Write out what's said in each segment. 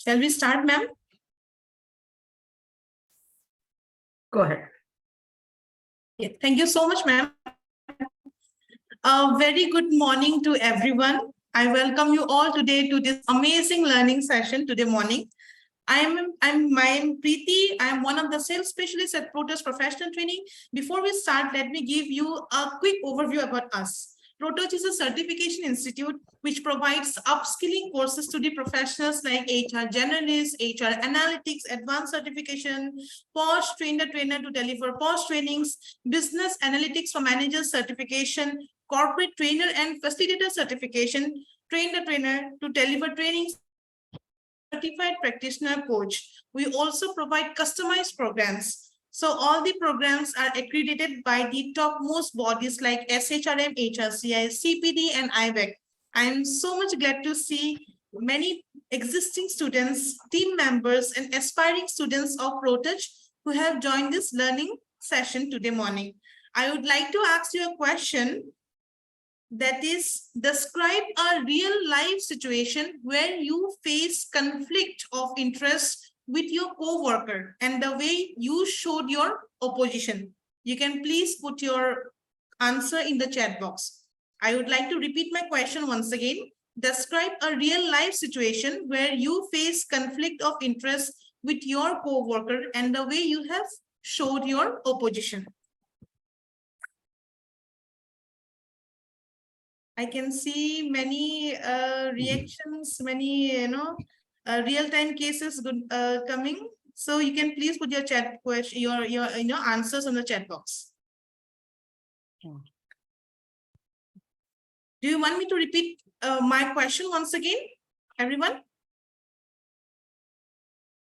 Shall we start, ma'am? Go ahead. Yeah, thank you so much, ma'am. A very good morning to everyone. I welcome you all today to this amazing learning session today morning. I'm Preeti. I'm one of the sales specialists at Protos Professional Training. Before we start, let me give you a quick overview about us. Protos is a certification institute which provides upskilling courses to the professionals like HR generalists, HR analytics, advanced certification, post trainer to deliver post trainings, business analytics for managers certification, corporate trainer and facilitator certification, train the trainer to deliver trainings, certified practitioner coach. We also provide customized programs. So all the programs are accredited by the topmost bodies like SHRM, HRCI, CPD, and IBEC. I am so much glad to see many existing students, team members, and aspiring students of Protos who have joined this learning session today morning. I would like to ask you a question. That is, describe a real life situation where you face conflict of interest with your co-worker and the way you showed your opposition. You can please put your answer in the chat box. I would like to repeat my question once again. Describe a real life situation where you face conflict of interest with your co-worker and the way you have showed your opposition. I can see many reactions, many real-time cases coming. So you can please put your chat question, your answers on the chat box. Do you want me to repeat my question once again, everyone?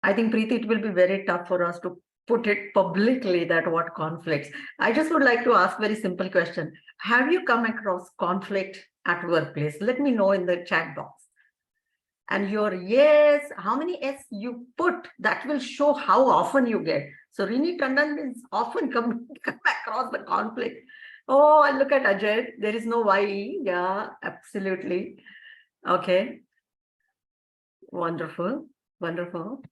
I think, Preeti, it will be very tough for us to put it publicly that what conflicts. I just would like to ask very simple question. Have you come across conflict at workplace? Let me know in the chat box. And your yes, how many S you put, that will show how often you get. So Rini Tandon is often come across the conflict. Oh, I look at Ajay. There is no YE. Yeah, absolutely. Okay. Wonderful. Wonderful.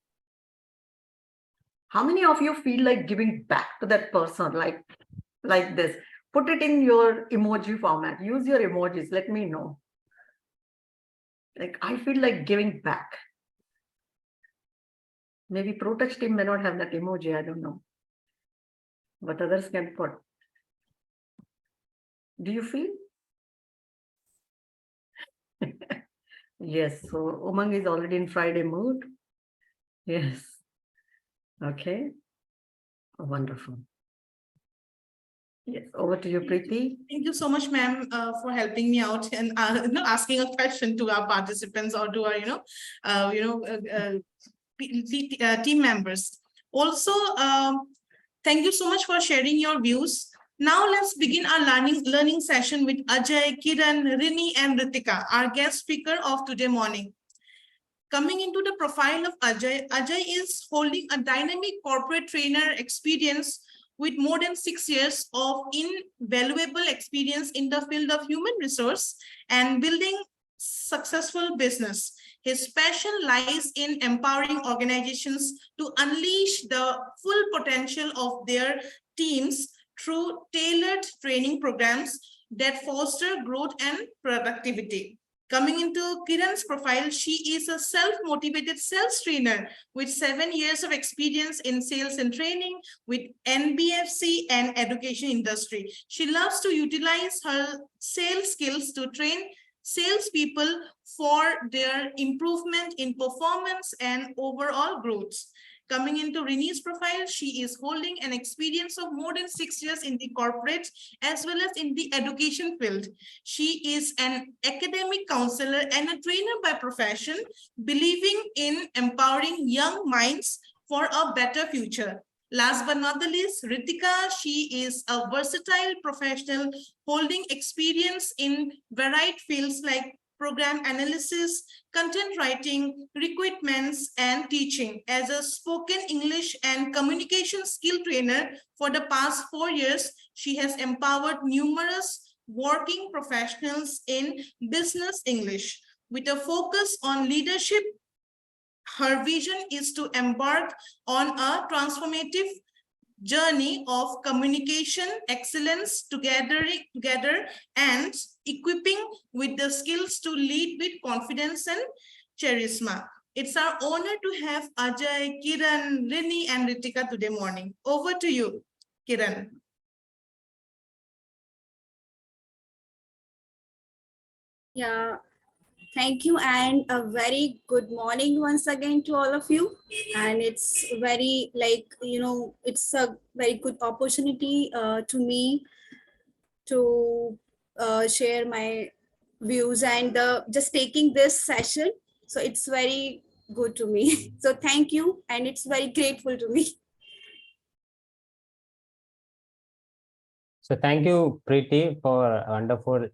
How many of you feel like giving back to that person like this? Put it in your emoji format. Use your emojis. Let me know. Like, I feel like giving back. Maybe Protos team may not have that emoji. I don't know. But others can put. Do you feel? Yes. So Umang is already in Friday mood. Yes. Okay. Wonderful. Yes, over to you, Preeti. Thank you so much, ma'am, for helping me out and asking a question to our participants or to our team members. Also, thank you so much for sharing your views. Now let's begin our learning session with Ajay, Kiran, Rini, and Ritika, our guest speaker of today morning. Coming into the profile of Ajay, Ajay is holding a dynamic corporate trainer experience with more than 6 years of invaluable experience in the field of human resource and building successful business. His passion lies in empowering organizations to unleash the full potential of their teams through tailored training programs that foster growth and productivity. Coming into Kiran's profile, she is a self-motivated sales trainer with 7 years of experience in sales and training with NBFC and education industry. She loves to utilize her sales skills to train salespeople for their improvement in performance and overall growth. Coming into Rini's profile, she is holding an experience of more than 6 years in the corporate as well as in the education field. She is an academic counselor and a trainer by profession, believing in empowering young minds for a better future. Last but not the least, Ritika, she is a versatile professional holding experience in varied fields like program analysis, content writing, recruitments, and teaching. As a spoken English and communication skill trainer for the past 4 years, she has empowered numerous working professionals in business English with a focus on leadership, Her vision is to embark on a transformative journey of communication excellence together and equipping with the skills to lead with confidence and charisma. It's our honor to have Ajay, Kiran, Rini, and Ritika today morning. Over to you, Kiran. Yeah, thank you, and a very good morning once again to all of you. And it's very it's a very good opportunity to me to share my views and just taking this session. So it's very good to me. So thank you, and it's very grateful to me. So thank you, Preeti, for a wonderful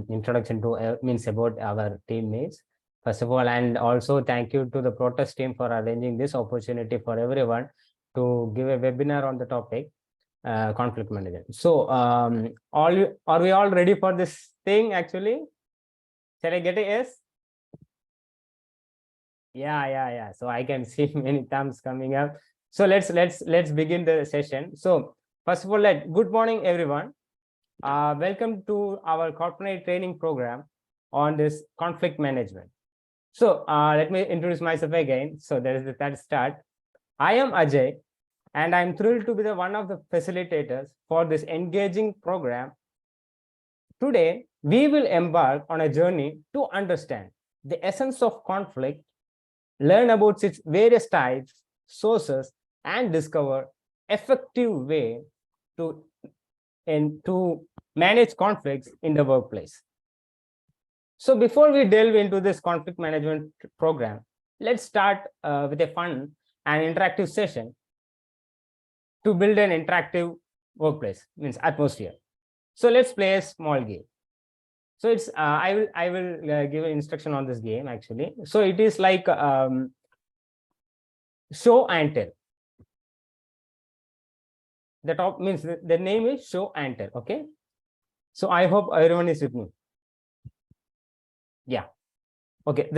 introduction to means about our teammates. First of all, and also thank you to the protest team for arranging this opportunity for everyone to give a webinar on the topic conflict management. So are we all ready for this thing? Actually, shall I get a yes? Yeah. So I can see many thumbs coming up. So let's begin the session. So first of all, good morning, everyone. Welcome to our corporate training program on this conflict management. So let me introduce myself again. So there is that start. I am Ajay, and I'm thrilled to be one of the facilitators for this engaging program. Today, we will embark on a journey to understand the essence of conflict, learn about its various types, sources, and discover effective way to manage conflicts in the workplace. So before we delve into this conflict management program, let's start with a fun and interactive session to build an interactive workplace, means atmosphere. So let's play a small game. So it's I will give an instruction on this game actually. So it is like show and tell. The top means the name is show and tell. Okay. So I hope everyone is with me. Yeah. Okay.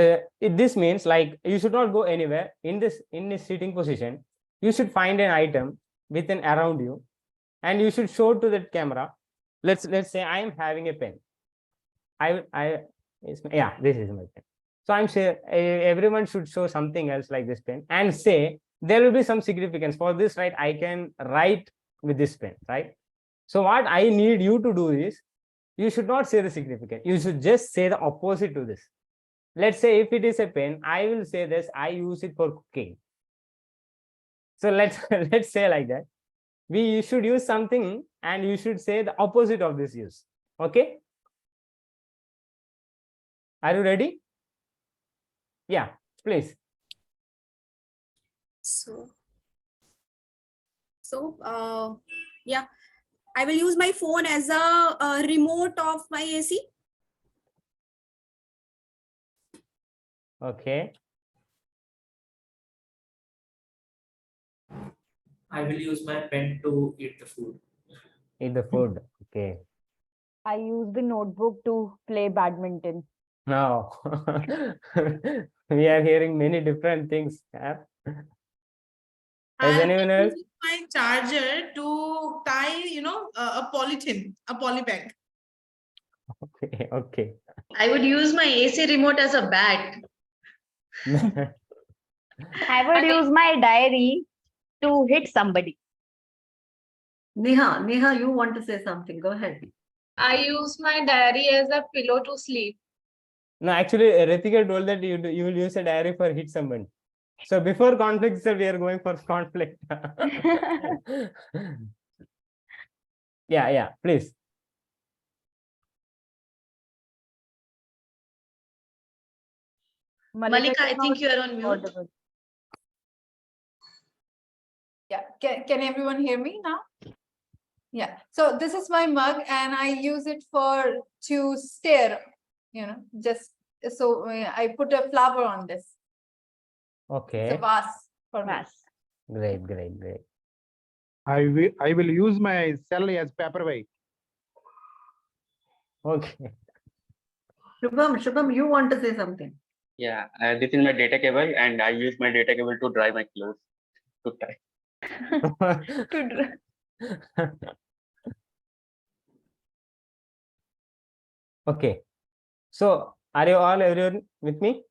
This means like you should not go anywhere in this sitting position. You should find an item within around you, and you should show to that camera. Let's say I am having a pen. This is my pen. So I'm sure everyone should show something else like this pen and say there will be some significance for this, right? I can write with this pen, right? So what I need you to do is you should not say the significance. You should just say the opposite to this. Let's say if it is a pen, I will say this, I use it for cooking. So let's say like that. We should use something and you should say the opposite of this use. Okay. Are you ready? Yeah, please. Yeah, I will use my phone as a remote of my AC. Okay. I will use my pen to eat the food. Eat the food. Okay. I use the notebook to play badminton. Now we are hearing many different things. Does anyone else? My charger to tie, a poly bag. Okay. I would use my AC remote as a bat. I would use my diary to hit somebody. Neha, you want to say something? Go ahead. I use my diary as a pillow to sleep. No, actually, Ritika told that you will use a diary for hit someone. So before conflict, sir, we are going for conflict. Yeah, please. Malika, I think you are on mute. Yeah, can everyone hear me now? Yeah, so this is my mug and I use it to stare, just so I put a flower on this. Okay. It's a vase for me. Great. I will use my cell as paperweight. Okay. Shubham, you want to say something? Yeah, this is my data cable, and I use my data cable to dry my clothes to tie. Okay. So are you all everyone with me?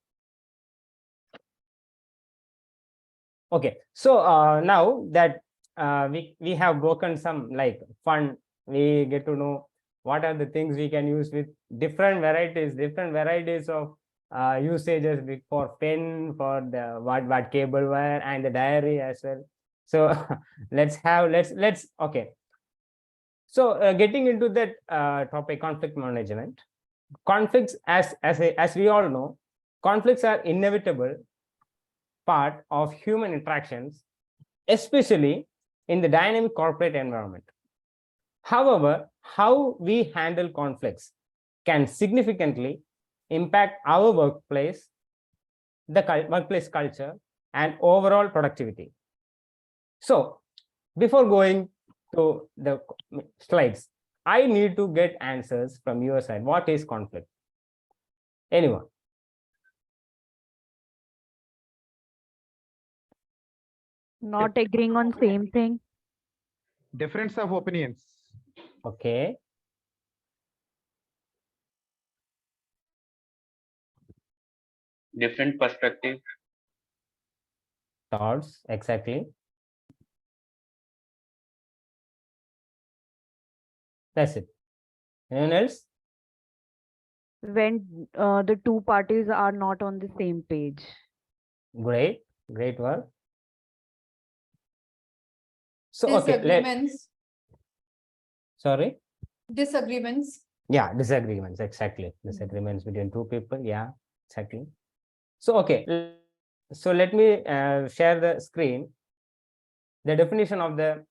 Okay. So now that we have broken some like fun, we get to know what are the things we can use with different varieties of usages for pen, for the what cable wire, and the diary as well. So let's okay. So getting into that topic, conflict management. Conflicts, as we all know, conflicts are inevitable part of human interactions, especially in the dynamic corporate environment. However, how we handle conflicts can significantly impact our workplace, the workplace culture, and overall productivity. So before going to the slides, I need to get answers from your side. What is conflict? Anyone? Not agreeing on same thing. Difference of opinions. Okay. Different perspective. Thoughts, exactly. That's it. Anyone else? When the two parties are not on the same page. Great work. So okay, Disagreements. Sorry. Disagreements. Yeah, disagreements, exactly. Disagreements between two people. Yeah, exactly. So okay, so let me share the screen. The definition of the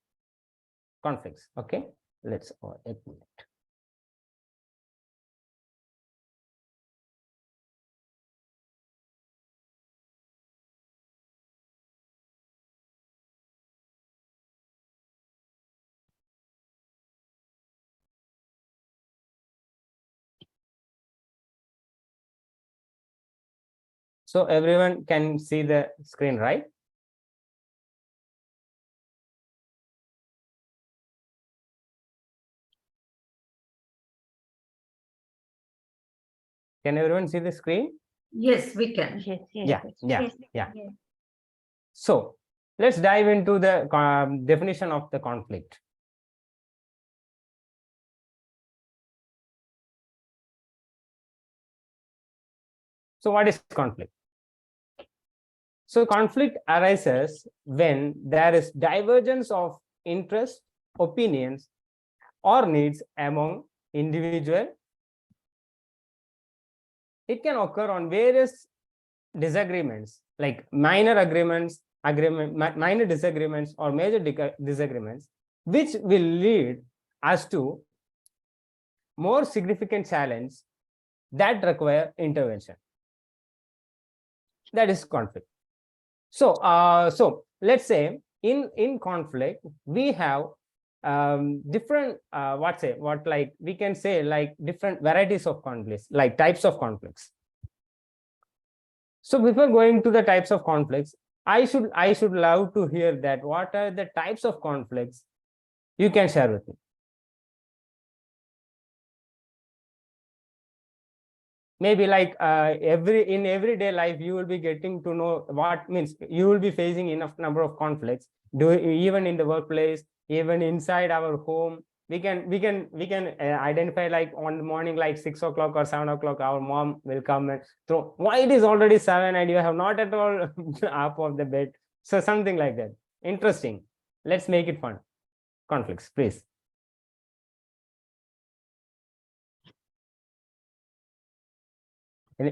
conflicts. Okay, let's a minute. So everyone can see the screen, right? Can everyone see the screen? Yes, we can. Yeah. So let's dive into the definition of the conflict. So what is conflict? So conflict arises when there is divergence of interest, opinions, or needs among individuals. It can occur on various disagreements, like minor minor disagreements or major disagreements, which will lead us to more significant challenge that require intervention. That is conflict. So so let's say in conflict we have different we can say like different varieties of conflicts, like types of conflicts. So before going to the types of conflicts, I should love to hear that what are the types of conflicts you can share with me. Maybe like in everyday life you will be getting to know what means you will be facing enough number of conflicts, even in the workplace, even inside our home. We can identify, like on the morning like 6 o'clock or 7 o'clock our mom will come and throw, why it is already 7 and you have not at all up of the bed. So something like that. Interesting. Let's make it fun. Conflicts, please.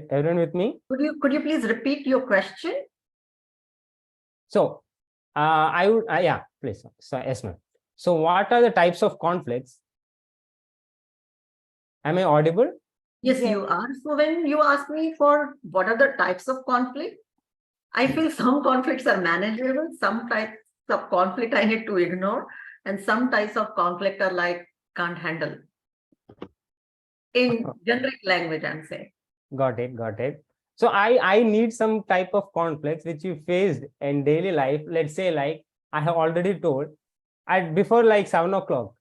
Everyone with me? Could you please repeat your question? So I would yeah, please. So yes, ma'am. So what are the types of conflicts? Am I audible? Yes, you are. So when you ask me for what are the types of conflict, I feel some conflicts are manageable, some types of conflict I need to ignore, and some types of conflict are like can't handle. In generic language, I'm saying. Got it. So I need some type of conflicts which you faced in daily life. Let's say, like I have already told, before like 7 o'clock,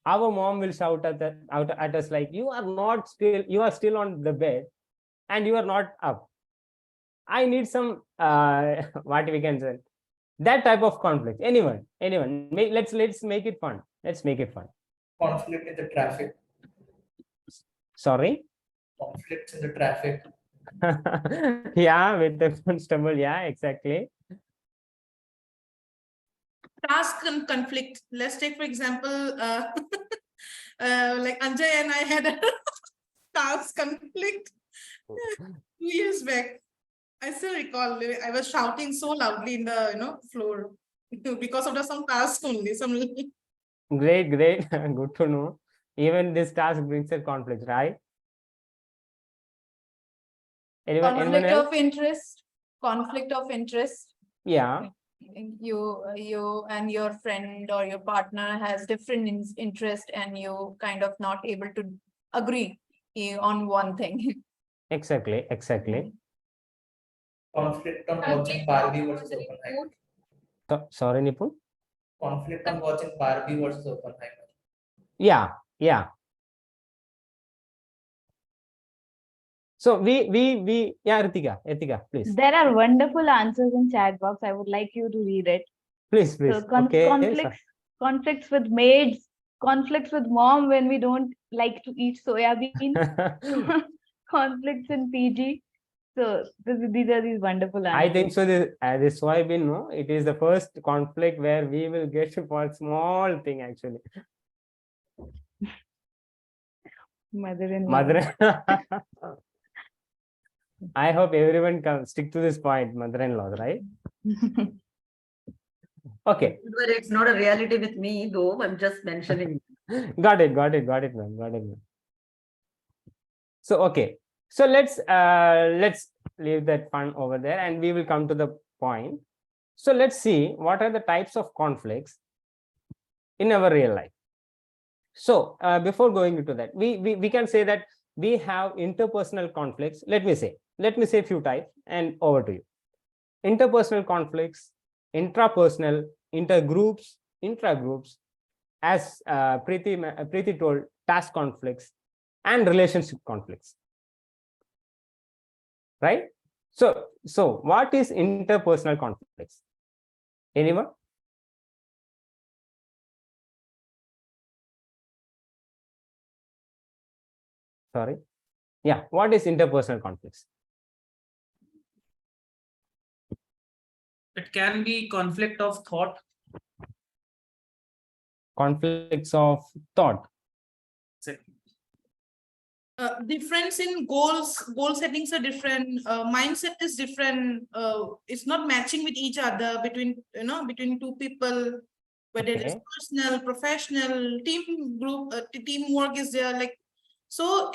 our mom will shout out at us like, you are still on the bed and you are not up. I need some what we can say, that type of conflict. Anyone, let's make it fun. Let's make it fun. Conflict in the traffic. Sorry. Conflicts in the traffic. Yeah, with the constable. Yeah, exactly. Task and conflict. Let's take, for example, like Anjay and I had a task conflict 2 years back. I still recall I was shouting so loudly in the floor because of some task only. Great. Good to know. Even this task brings a conflict, right? Anyone Conflict else? of interest. Conflict of interest. Yeah. You and your friend or your partner has different interest, and you kind of not able to agree on one thing. Exactly. Conflict on watching Barbie versus Oppenheimer. Sorry, Nipun. Conflict on watching Barbie versus Oppenheimer. Yeah. So we yeah, Ritika, please. There are wonderful answers in chat box. I would like you to read it. Please. So Okay. conflicts with maids, conflicts with mom when we don't like to eat soya bean, conflicts in PG. So these are these wonderful answers. I think so. This soybean, no, it is the first conflict where we will get for small thing actually. Mother-in-law. I hope everyone can stick to this point, mother-in-law, right? Okay. It's not a reality with me, though. I'm just mentioning. Got it, ma'am. So okay. So let's leave that fun over there and we will come to the point. So let's see what are the types of conflicts in our real life. So before going into that, we can say that we have interpersonal conflicts. Let me say a few types and over to you. Interpersonal conflicts, intrapersonal, intergroups, intragroups, as Preeti told, task conflicts and relationship conflicts. Right? So what is interpersonal conflicts? Anyone? Sorry. Yeah, what is interpersonal conflicts? It can be conflict of thought. Conflicts of thought. Difference in goal settings are different, mindset is different, it's not matching with each other between two people, whether it is personal, professional, teamwork is there, like, so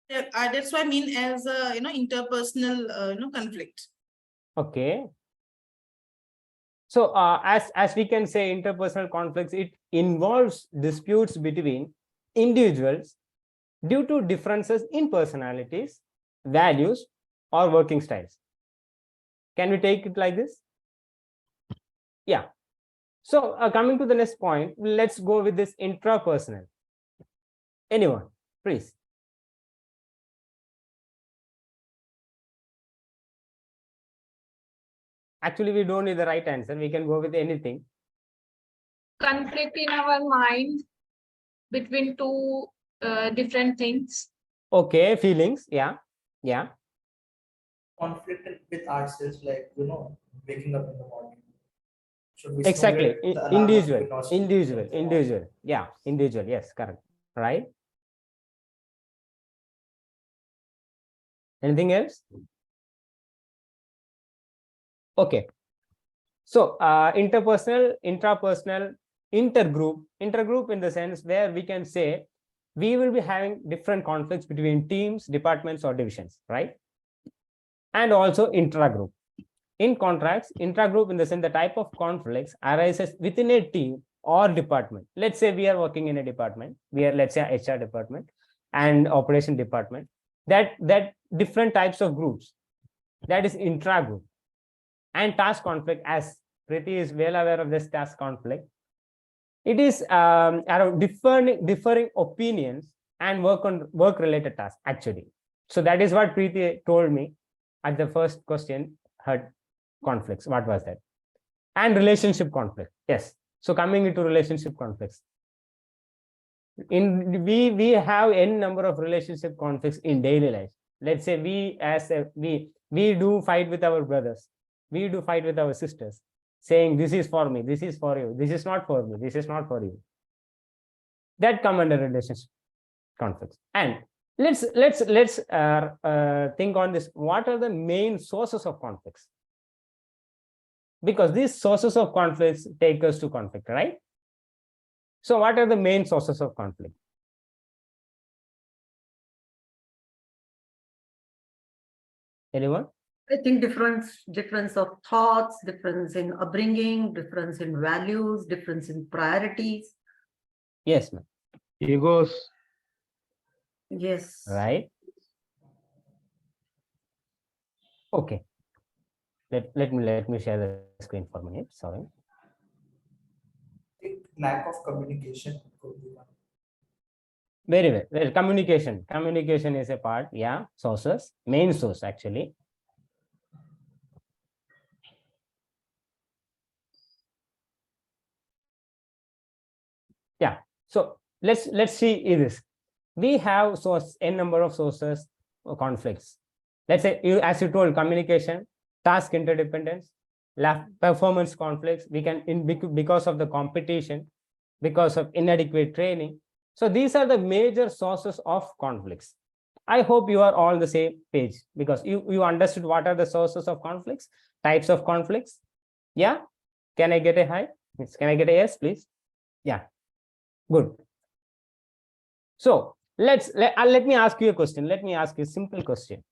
that's what I mean as a interpersonal conflict. Okay. So as we can say, interpersonal conflicts, it involves disputes between individuals due to differences in personalities, values, or working styles. Can we take it like this? Yeah. So coming to the next point, let's go with this intrapersonal. Anyone, please. Actually, we don't need the right answer. We can go with anything. Conflict in our mind between two different things. Okay, feelings. Yeah. Conflict with ourselves, like, waking up in the morning. Exactly. Individual. Yeah, individual. Yes, correct. Right. Anything else? Okay. So interpersonal, intrapersonal, intergroup in the sense where we can say we will be having different conflicts between teams, departments, or divisions, right? And also intragroup. In contrast, intragroup in the sense the type of conflicts arises within a team or department. Let's say we are working in a department. We are, let's say, HR department and operation department. that different types of groups, that is intra-group. And task conflict, as Preeti is well aware of this task conflict, it is around differing opinions and work related tasks actually. So that is what Preeti told me at the first question, her conflicts. What was that? And relationship conflict. Yes. So coming into relationship conflicts, we have n number of relationship conflicts in daily life. Let's say we do fight with our brothers, we do fight with our sisters, saying this is for me, this is for you, this is not for me, this is not for you. That come under relationship conflicts. And let's think on this. What are the main sources of conflicts? Because these sources of conflicts take us to conflict, right? So what are the main sources of conflict? Anyone? I think difference of thoughts, difference in upbringing, difference in values, difference in priorities. Yes, ma'am. Egos. Yes. Right. Okay. Let me share the screen for a minute. Sorry. Lack of communication could be one. Very well. Well, communication. Communication is a part. Yeah. Sources. Main source actually. Yeah. So let's see this. We have n number of sources or conflicts. Let's say as you told, communication, task interdependence, performance conflicts. We can because of the competition, because of inadequate training. So these are the major sources of conflicts. I hope you are all on the same page, because you understood what are the sources of conflicts, types of conflicts. Yeah. Can I get a hi? Can I get a yes, please? Yeah. Good. So let me ask you a question. Let me ask you a simple question.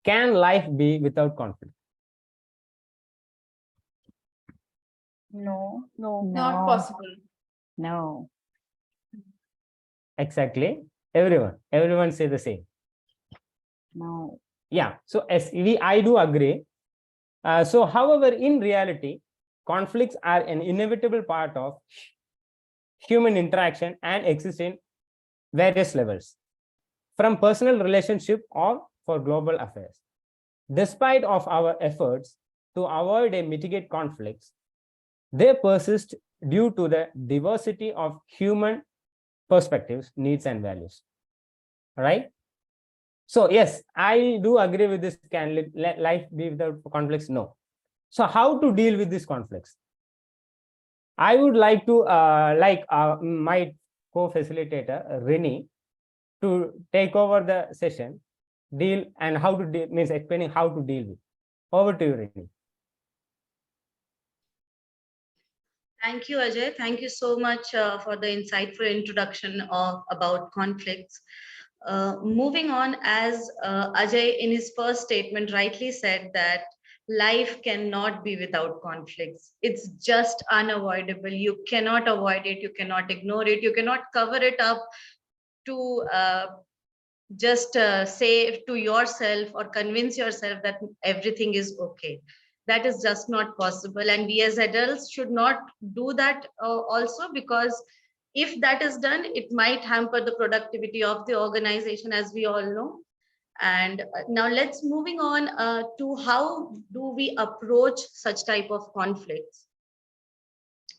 Can life be without conflict? No. Not possible. No. Exactly. Everyone say the same. No. Yeah. So I do agree. So however, in reality, conflicts are an inevitable part of human interaction and exist in various levels, from personal relationship or for global affairs. Despite of our efforts to avoid and mitigate conflicts, they persist due to the diversity of human perspectives, needs, and values. All right. So yes, I do agree with this. Can life be without conflicts? No. So how to deal with these conflicts? I would like to my co-facilitator Rini to take over the session, how to deal, means explaining how to deal with. Over to you, Rini. Thank you, Ajay. Thank you so much for the insightful introduction about conflicts. Moving on, as Ajay in his first statement rightly said, that life cannot be without conflicts. It's just unavoidable. You cannot avoid it. You cannot ignore it. You cannot cover it up to just say to yourself or convince yourself that everything is okay. That is just not possible. And we as adults should not do that also, because if that is done, it might hamper the productivity of the organization, as we all know. And now let's moving on to how do we approach such type of conflicts.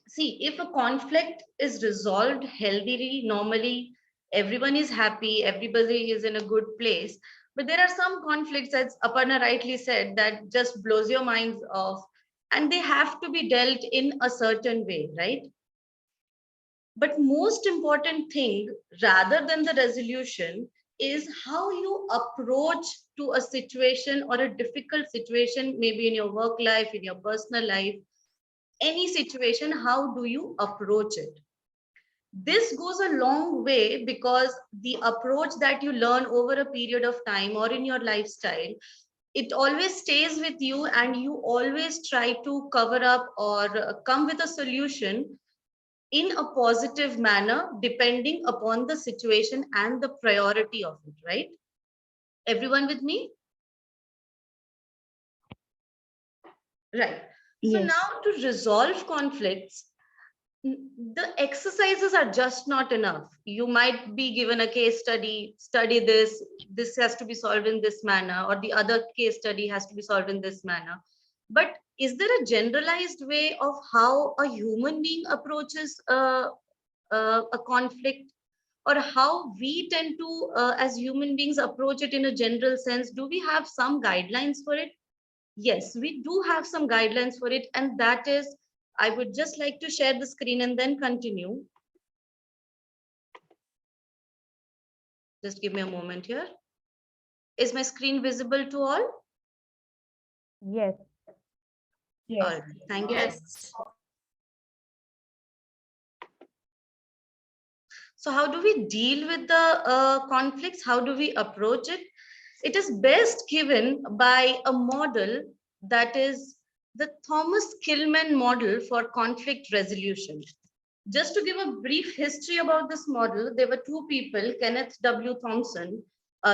See, if a conflict is resolved healthily, normally, everyone is happy, everybody is in a good place. But there are some conflicts, as Aparna rightly said, that just blows your minds off, and they have to be dealt in a certain way, right? But most important thing, rather than the resolution, is how you approach to a situation or a difficult situation, maybe in your work life, in your personal life, any situation, how do you approach it? This goes a long way, because the approach that you learn over a period of time or in your lifestyle, it always stays with you, and you always try to cover up or come with a solution in a positive manner, depending upon the situation and the priority of it, right? Everyone with me? Right. So Yes. now to resolve conflicts, the exercises are just not enough. You might be given a case study, study this has to be solved in this manner, or the other case study has to be solved in this manner. But is there a generalized way of how a human being approaches a conflict, or how we tend to, as human beings, approach it in a general sense? Do we have some guidelines for it? Yes, we do have some guidelines for it, and that is, I would just like to share the screen and then continue. Just give me a moment here. Is my screen visible to all? Yes. All Yes. right, thank you. Yes. So how do we deal with the conflicts? How do we approach it? It is best given by a model that is the Thomas-Kilmann model for conflict resolution. Just to give a brief history about this model, there were two people, Kenneth W.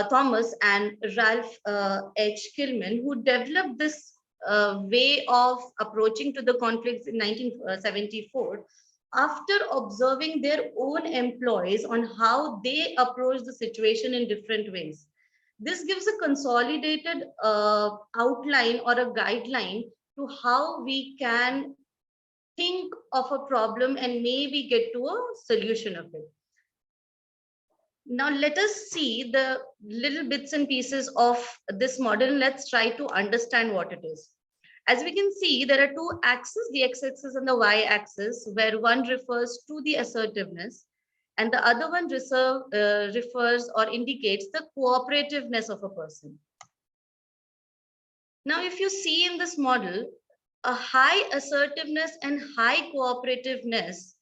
Thomas and Ralph H. Kilmann, who developed this way of approaching to the conflicts in 1974 after observing their own employees on how they approach the situation in different ways. This gives a consolidated outline or a guideline to how we can think of a problem and maybe get to a solution of it. Now let us see the little bits and pieces of this model. Let's try to understand what it is. As we can see, there are two axes, the x-axis and the y-axis, where one refers to the assertiveness and the other one refers or indicates the cooperativeness of a person. Now, if you see in this model, a high assertiveness and high cooperativeness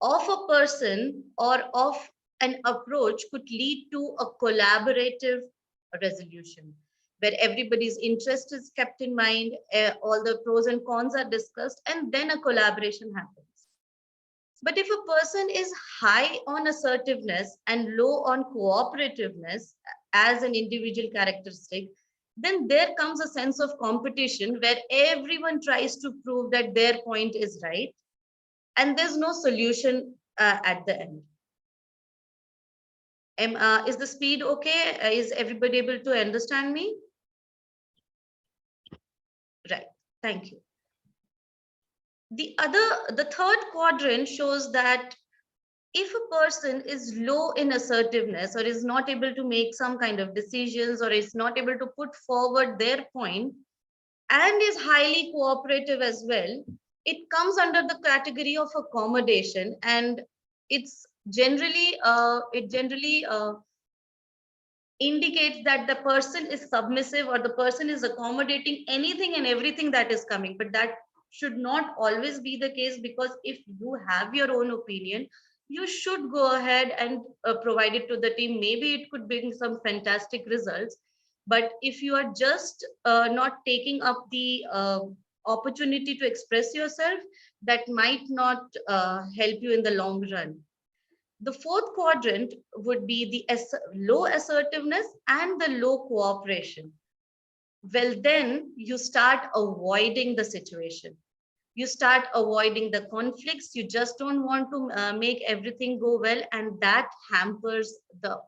of a person or of an approach could lead to a collaborative resolution, where everybody's interest is kept in mind, all the pros and cons are discussed, and then a collaboration happens. But if a person is high on assertiveness and low on cooperativeness as an individual characteristic, then there comes a sense of competition where everyone tries to prove that their point is right, and there's no solution at the end. Is the speed okay? Is everybody able to understand me? Right, thank you. The third quadrant shows that if a person is low in assertiveness or is not able to make some kind of decisions or is not able to put forward their point and is highly cooperative as well, it comes under the category of accommodation, and it's generally indicates that the person is submissive or the person is accommodating anything and everything that is coming. But that should not always be the case, because if you have your own opinion, you should go ahead and provide it to the team. Maybe it could bring some fantastic results. But if you are just not taking up the opportunity to express yourself, that might not help you in the long run. The fourth quadrant would be the low assertiveness and the low cooperation. Well, then you start avoiding the situation. You start avoiding the conflicts. You just don't want to make everything go well, and that hampers the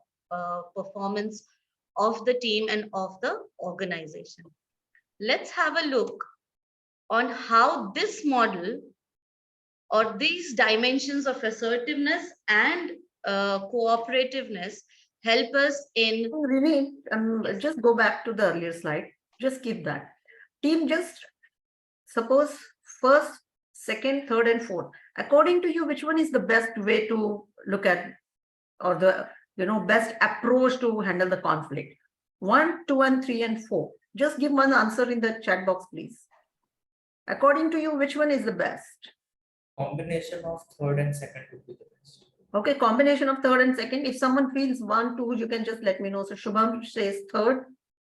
performance of the team and of the organization. Let's have a look on how this model or these dimensions of assertiveness and cooperativeness help us in. Really, just go back to the earlier slide. Just keep that. Team, just suppose first, second, third, and fourth. According to you, which one is the best way to look at, or the best approach to handle the conflict? 1, 2, and 3, and 4. Just give one answer in the chat box, please. According to you, which one is the best? Combination of third and second would be the best. Okay, combination of third and second. If someone feels 1, 2, you can just let me know. So Shubham says third,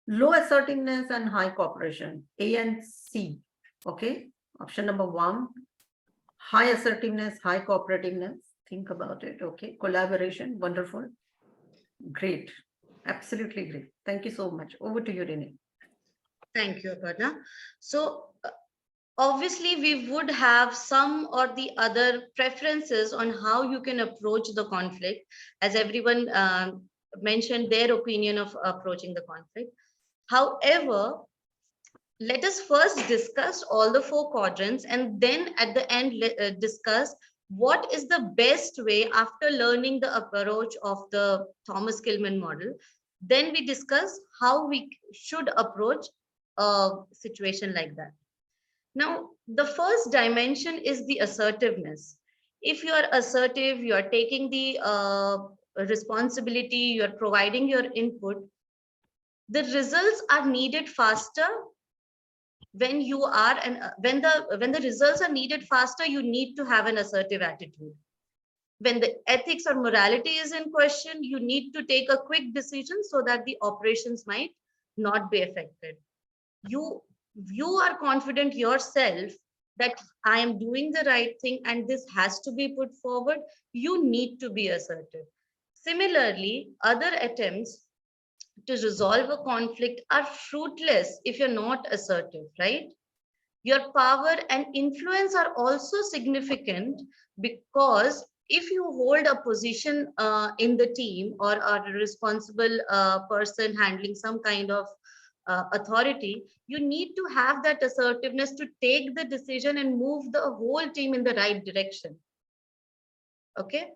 low assertiveness and high cooperation, A and C. Okay, option number 1, high assertiveness, high cooperativeness. Think about it. Okay, collaboration, wonderful, great. Absolutely agree. Thank you so much. Over to you, Rini. Thank you, Aparna. So obviously we would have some or the other preferences on how you can approach the conflict, as everyone mentioned their opinion of approaching the conflict. However, let us first discuss all the 4 quadrants, and then at the end discuss what is the best way after learning the approach of the Thomas-Kilmann model. Then we discuss how we should approach a situation like that. Now, the first dimension is the assertiveness. If you are assertive, you are taking the responsibility, you are providing your input, the results are needed faster. When you are, and when the results are needed faster, you need to have an assertive attitude. When the ethics or morality is in question, you need to take a quick decision so that the operations might not be affected. You are confident yourself that I am doing the right thing and this has to be put forward. You need to be assertive. Similarly, other attempts to resolve a conflict are fruitless if you're not assertive, right? Your power and influence are also significant, because if you hold a position in the team, or are a responsible person handling some kind of authority, you need to have that assertiveness to take the decision and move the whole team in the right direction. Okay.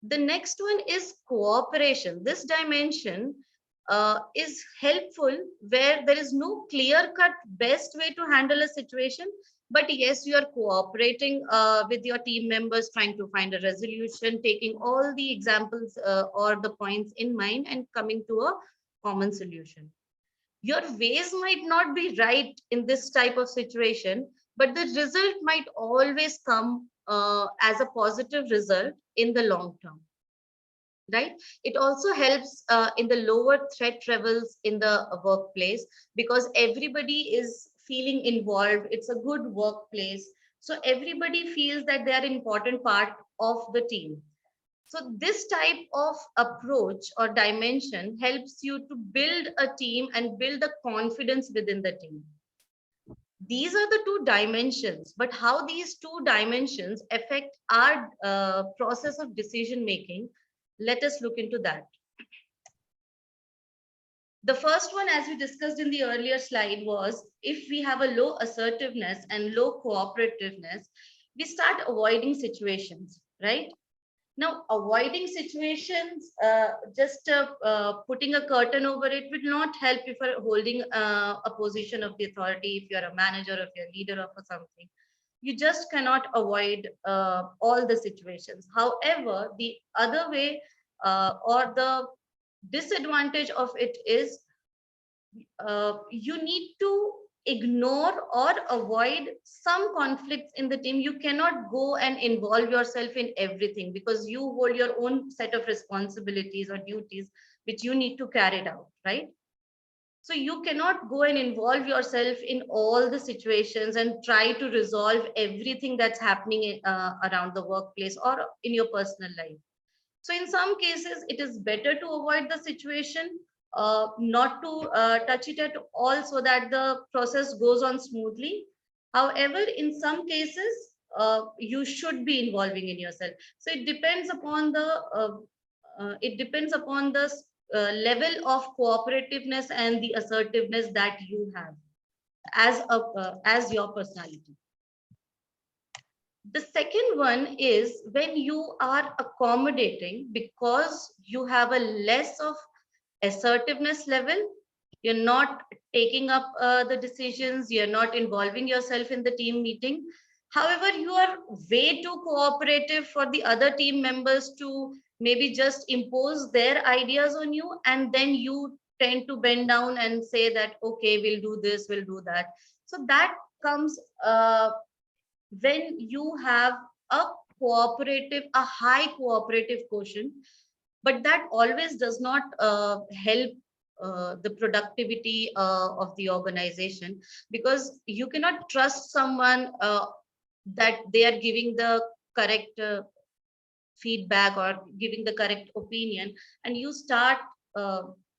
The next one is cooperation. This dimension is helpful where there is no clear-cut best way to handle a situation, but yes, you are cooperating with your team members, trying to find a resolution, taking all the examples or the points in mind and coming to a common solution. Your ways might not be right in this type of situation, but the result might always come as a positive result in the long term. Right? It also helps in the lower threat levels in the workplace, because everybody is feeling involved. It's a good workplace. So everybody feels that they are an important part of the team. So this type of approach or dimension helps you to build a team and build a confidence within the team. These are the 2 dimensions, but how these 2 dimensions affect our process of decision making, let us look into that. The first one, as we discussed in the earlier slide, was if we have a low assertiveness and low cooperativeness, we start avoiding situations, right? Now, avoiding situations, just putting a curtain over it will not help if you're holding a position of the authority, if you're a manager, if you're a leader of something. You just cannot avoid all the situations. However, the other way or the disadvantage of it is you need to ignore or avoid some conflicts in the team. You cannot go and involve yourself in everything, because you hold your own set of responsibilities or duties which you need to carry out, right? So you cannot go and involve yourself in all the situations and try to resolve everything that's happening around the workplace or in your personal life. So in some cases, it is better to avoid the situation, not to touch it at all, so that the process goes on smoothly. However, in some cases, you should be involving in yourself. So it depends upon the level of cooperativeness and the assertiveness that you have as your personality. The second one is when you are accommodating because you have a less of assertiveness level. You're not taking up the decisions, you're not involving yourself in the team meeting. However, you are way too cooperative for the other team members to maybe just impose their ideas on you, and then you tend to bend down and say that, okay, we'll do this, we'll do that. So that comes when you have a high cooperative quotient, but that always does not help the productivity of the organization, because you cannot trust someone that they are giving the correct feedback or giving the correct opinion, and you start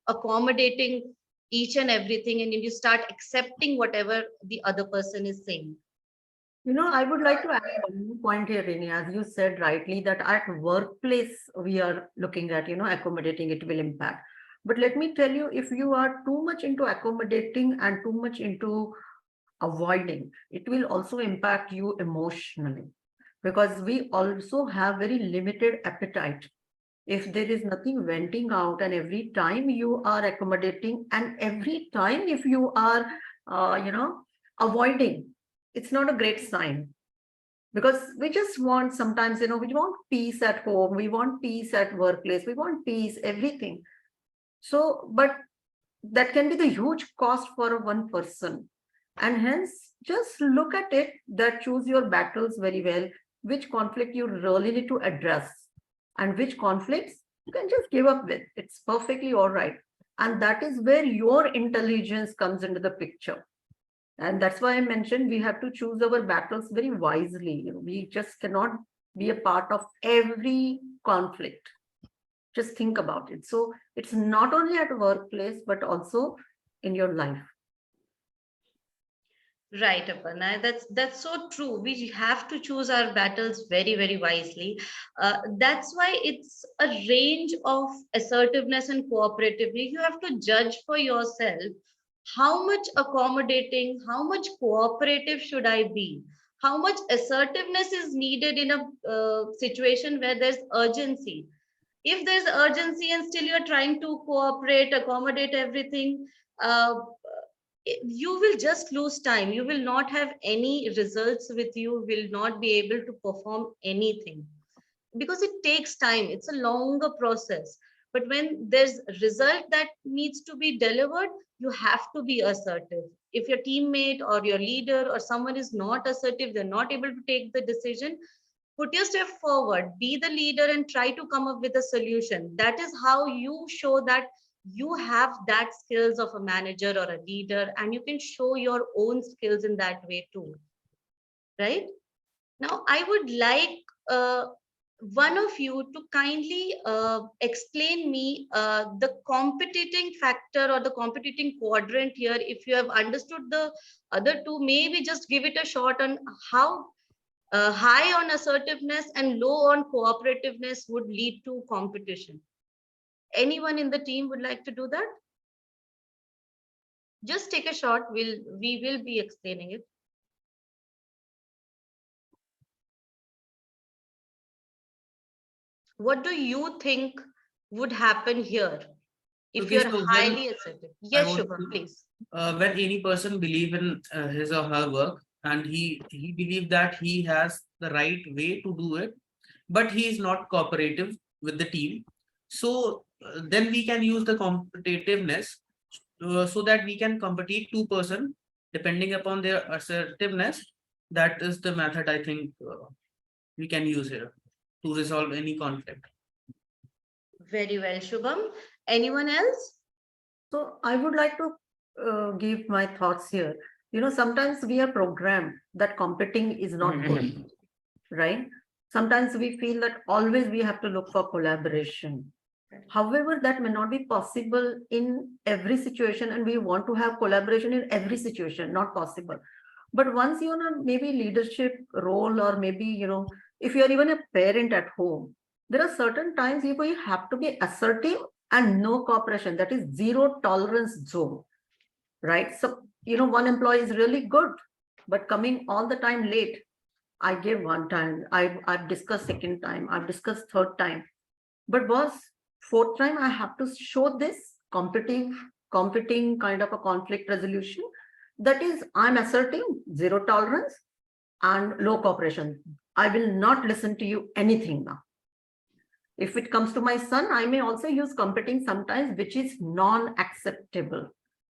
accommodating each and everything, and you start accepting whatever the other person is saying. I would like to add one more point here, Rini. As you said rightly, that at workplace, we are looking at, accommodating, it will impact. But let me tell you, if you are too much into accommodating and too much into avoiding, it will also impact you emotionally, because we also have very limited appetite. If there is nothing venting out, and every time you are accommodating, and every time if you are, avoiding, it's not a great sign. Because we just want sometimes, we want peace at home, we want peace at workplace, we want peace, everything. So, but that can be the huge cost for one person. And hence, just look at it, that choose your battles very well, which conflict you really need to address, and which conflicts you can just give up with. It's perfectly all right. And that is where your intelligence comes into the picture. And that's why I mentioned we have to choose our battles very wisely. We just cannot be a part of every conflict. Just think about it. So it's not only at workplace, but also in your life. Right, Aparna. That's so true. We have to choose our battles very, very wisely. That's why it's a range of assertiveness and cooperatively. You have to judge for yourself how much accommodating, how much cooperative should I be? How much assertiveness is needed in a situation where there's urgency? If there's urgency and still you're trying to cooperate, accommodate everything, you will just lose time. You will not have any results with you, will not be able to perform anything, because it takes time. It's a longer process. But when there's a result that needs to be delivered, you have to be assertive. If your teammate or your leader or someone is not assertive, they're not able to take the decision, put your step forward, be the leader and try to come up with a solution. That is how you show that you have that skills of a manager or a leader, and you can show your own skills in that way too. Right? Now, I would like one of you to kindly explain me the competing factor or the competing quadrant here. If you have understood the other two, maybe just give it a shot on how high on assertiveness and low on cooperativeness would lead to competition. Anyone in the team would like to do that? Just take a shot. We will be explaining it. What do you think would happen here if Okay, you're so highly assertive? Yes, want Shubham, to- please. when any person believe in his or her work, and he believe that he has the right way to do it, but he is not cooperative with the team, so then we can use the competitiveness so that we can compete two person depending upon their assertiveness. That is the method I think we can use here to resolve any conflict. Very well, Shubham. Anyone else? So I would like to give my thoughts here. Sometimes we are programmed that competing is not good, right? Sometimes we feel that always we have to look for collaboration. However, that may not be possible in every situation, and we want to have collaboration in every situation, not possible. But once you're in a maybe leadership role, or maybe, if you're even a parent at home, there are certain times you have to be assertive and no cooperation. That is zero tolerance zone, right? So, one employee is really good, but coming all the time late. I gave one time, I've discussed second time, I've discussed third time. But boss, fourth time I have to show this competing kind of a conflict resolution. That is, I'm asserting zero tolerance and low cooperation. I will not listen to you anything now. If it comes to my son, I may also use competing sometimes, which is non-acceptable.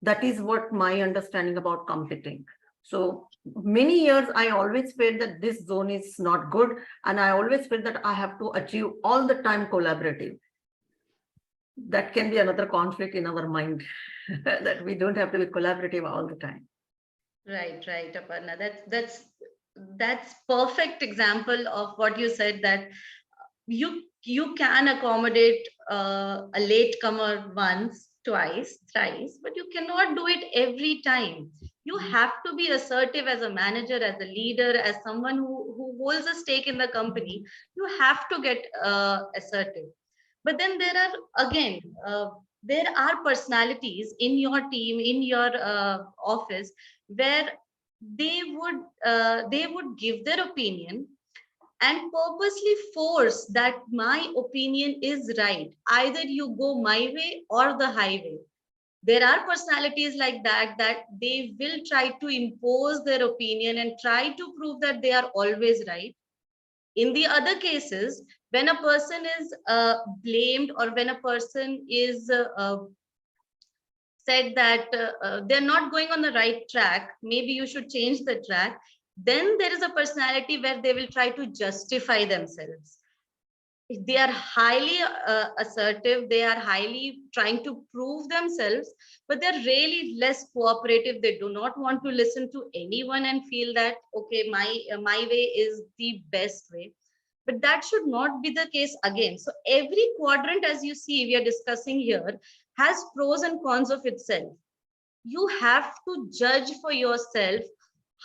That is what my understanding about competing. So many years, I always felt that this zone is not good. And I always felt that I have to achieve all the time collaborative. That can be another conflict in our mind, that we don't have to be collaborative all the time. Right, Aparna. That's perfect example of what you said, that you can accommodate a latecomer once, twice, thrice, but you cannot do it every time. You have to be assertive as a manager, as a leader, as someone who holds a stake in the company. You have to get assertive. But then there are, again, there are personalities in your team, in your office, where they would give their opinion and purposely force that my opinion is right. Either you go my way or the highway. There are personalities like that, that they will try to impose their opinion and try to prove that they are always right. In the other cases, when a person is blamed, or when a person is said that they're not going on the right track, maybe you should change the track, then there is a personality where they will try to justify themselves. They are highly assertive, they are highly trying to prove themselves, but they're really less cooperative. They do not want to listen to anyone and feel that, okay, my way is the best way. But that should not be the case again. So every quadrant, as you see, we are discussing here, has pros and cons of itself. You have to judge for yourself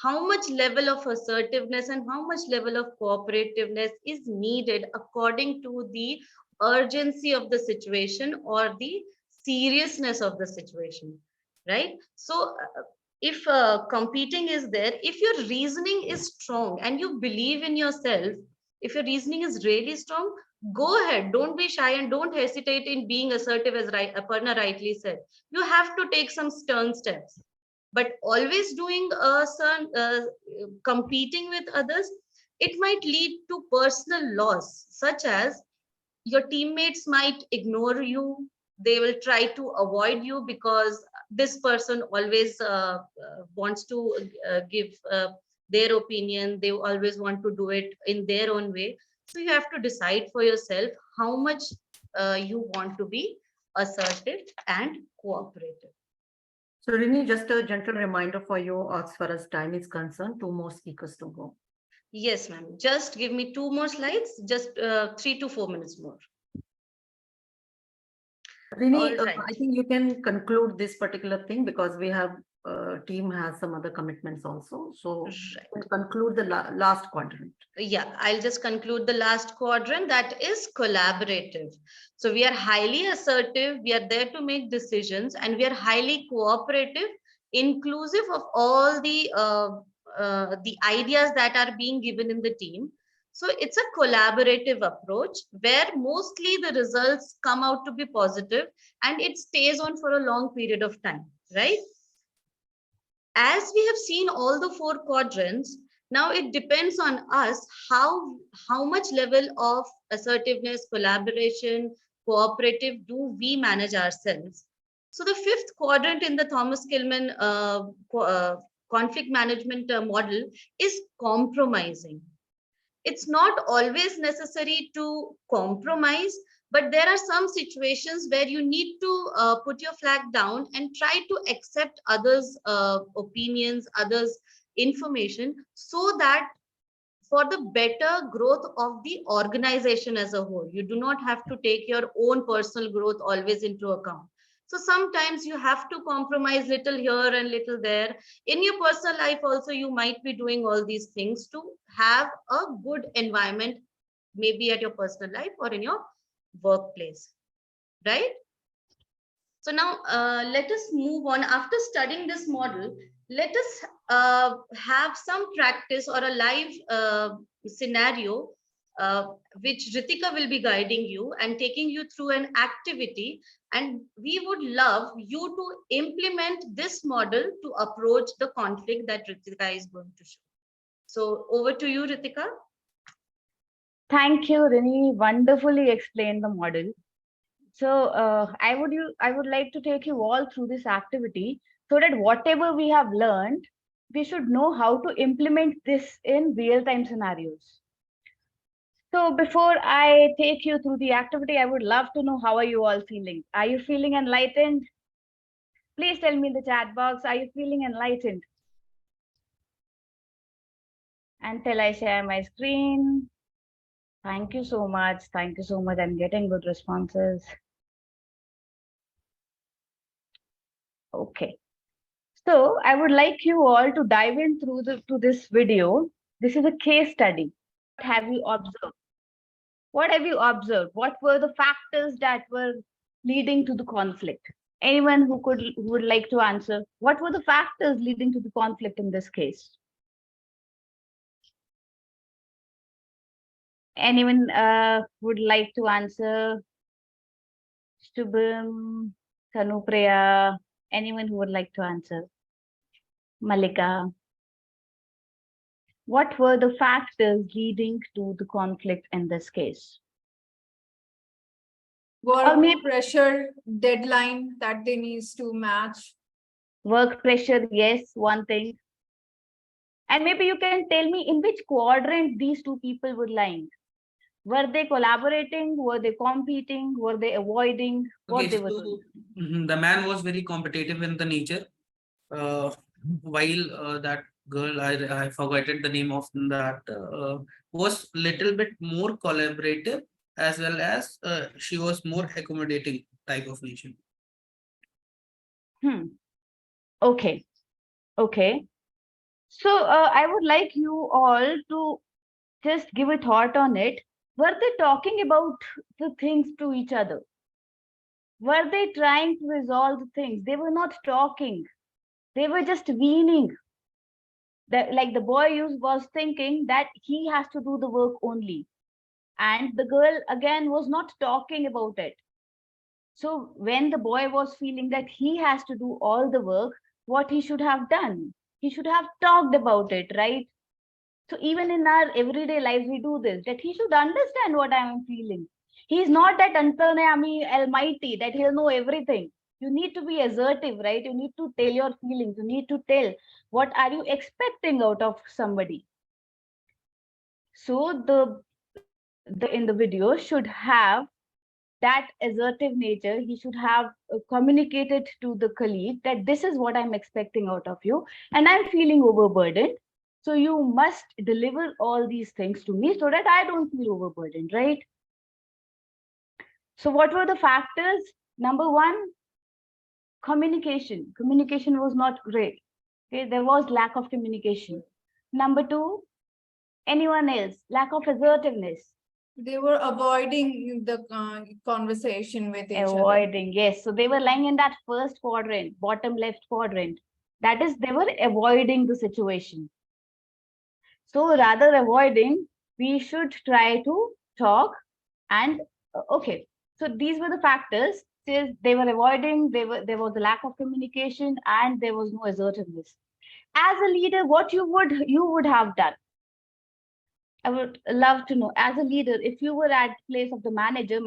how much level of assertiveness and how much level of cooperativeness is needed according to the urgency of the situation or the seriousness of the situation, right? So if competing is there, if your reasoning is strong and you believe in yourself, if your reasoning is really strong, go ahead, don't be shy and don't hesitate in being assertive, as Aparna rightly said. You have to take some stern steps. But always doing competing with others, it might lead to personal loss, such as your teammates might ignore you. They will try to avoid you because this person always wants to give their opinion. They always want to do it in their own way. So you have to decide for yourself how much you want to be assertive and cooperative. So Rini, just a gentle reminder for you as far as time is concerned, 2 more speakers to go. Yes, ma'am. Just give me 2 more slides, just 3 to 4 minutes more. Rini, All right. I think you can conclude this particular thing because we have team has some other commitments also. So we'll conclude the last quadrant. Yeah, I'll just conclude the last quadrant, that is collaborative. So we are highly assertive, we are there to make decisions, and we are highly cooperative, inclusive of all the ideas that are being given in the team. So it's a collaborative approach where mostly the results come out to be positive and it stays on for a long period of time, right? As we have seen all the 4 quadrants, now it depends on us how much level of assertiveness, collaboration, cooperative do we manage ourselves. So the 5th quadrant in the Thomas-Kilmann conflict management model is compromising. It's not always necessary to compromise, but there are some situations where you need to put your flag down and try to accept others' opinions, others' information, so that for the better growth of the organization as a whole. You do not have to take your own personal growth always into account. So sometimes you have to compromise little here and little there. In your personal life also, you might be doing all these things to have a good environment, maybe at your personal life or in your workplace, right? So now let us move on. After studying this model, let us have some practice or a live scenario which Ritika will be guiding you and taking you through an activity. And we would love you to implement this model to approach the conflict that Ritika is going to show. So over to you, Ritika. Thank you, Rini. Wonderfully explained the model. So I would like to take you all through this activity so that whatever we have learned, we should know how to implement this in real-time scenarios. So before I take you through the activity, I would love to know, how are you all feeling? Are you feeling enlightened? Please tell me in the chat box, are you feeling enlightened? Until I share my screen. Thank you so much. Thank you so much. I'm getting good responses. Okay. So I would like you all to dive in through this video. This is a case study. What have you observed? What have you observed? What were the factors that were leading to the conflict? Anyone who would like to answer? What were the factors leading to the conflict in this case? Anyone would like to answer? Shubham, Kanupriya, anyone who would like to answer? Malika. What were the factors leading to the conflict in this case? Work pressure, deadline that they needs to match. Work pressure, yes, one thing. And maybe you can tell me in which quadrant these two people were lying. Were they collaborating? Were they competing? Were they avoiding? What Okay, they were doing? the man was very competitive in the nature, while that girl, I forgotten the name of that, was little bit more collaborative, as well as she was more accommodating type of nature. Okay. Okay. So I would like you all to just give a thought on it. Were they talking about the things to each other? Were they trying to resolve the things? They were not talking. They were just weaning. That, like the boy was thinking that he has to do the work only. And the girl again was not talking about it. So when the boy was feeling that he has to do all the work, what he should have done? He should have talked about it, right? So even in our everyday lives, we do this, that he should understand what I am feeling. He's not that 𝗟𝗲𝘁𝗀𝗻𝗻 almighty, that he'll know everything. You need to be assertive, right? You need to tell your feelings. You need to tell what are you expecting out of somebody. So the in the video should have that assertive nature. He should have communicated to the colleague that this is what I'm expecting out of you, and I'm feeling overburdened. So you must deliver all these things to me so that I don't feel overburdened, right? So what were the factors? Number one, communication. Communication was not great. Okay, there was lack of communication. Number two, anyone else? Lack of assertiveness. They were avoiding the conversation with each other. Avoiding, yes. So they were lying in that first quadrant, bottom left quadrant. That is, they were avoiding the situation. So rather avoiding, we should try to talk and okay. So these were the factors. They were avoiding, there was a lack of communication, and there was no assertiveness. As a leader, what you would have done? I would love to know, as a leader, if you were at the place of the manager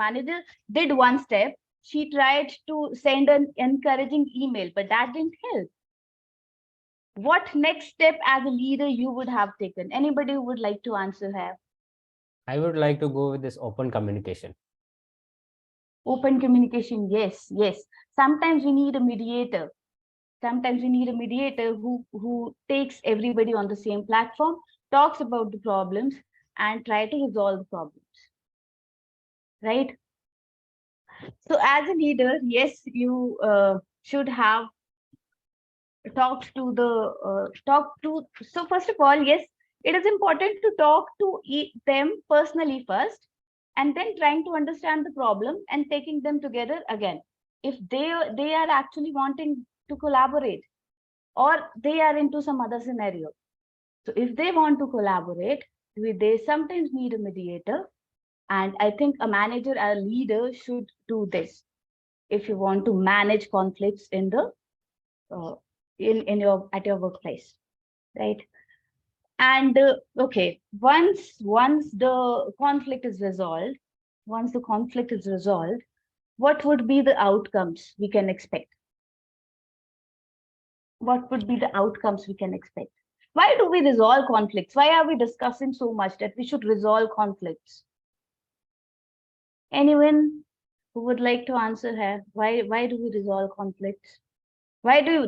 did one step. She tried to send an encouraging email, but that didn't help. What next step as a leader you would have taken? Anybody who would like to answer here? I would like to go with this open communication. Open communication, yes, yes. Sometimes we need a mediator. Sometimes we need a mediator who takes everybody on the same platform, talks about the problems, and try to resolve the problems. Right? So as a leader, yes, you should have talked to so first of all, yes, it is important to talk to them personally first, and then trying to understand the problem and taking them together again. If they are actually wanting to collaborate, or they are into some other scenario. So if they want to collaborate, they sometimes need a mediator. And I think a manager, a leader should do this if you want to manage conflicts in the at your workplace, right? And okay, once the conflict is resolved, what would be the outcomes we can expect? What would be the outcomes we can expect? Why do we resolve conflicts? Why are we discussing so much that we should resolve conflicts? Anyone who would like to answer here? Why do we resolve conflicts? Why do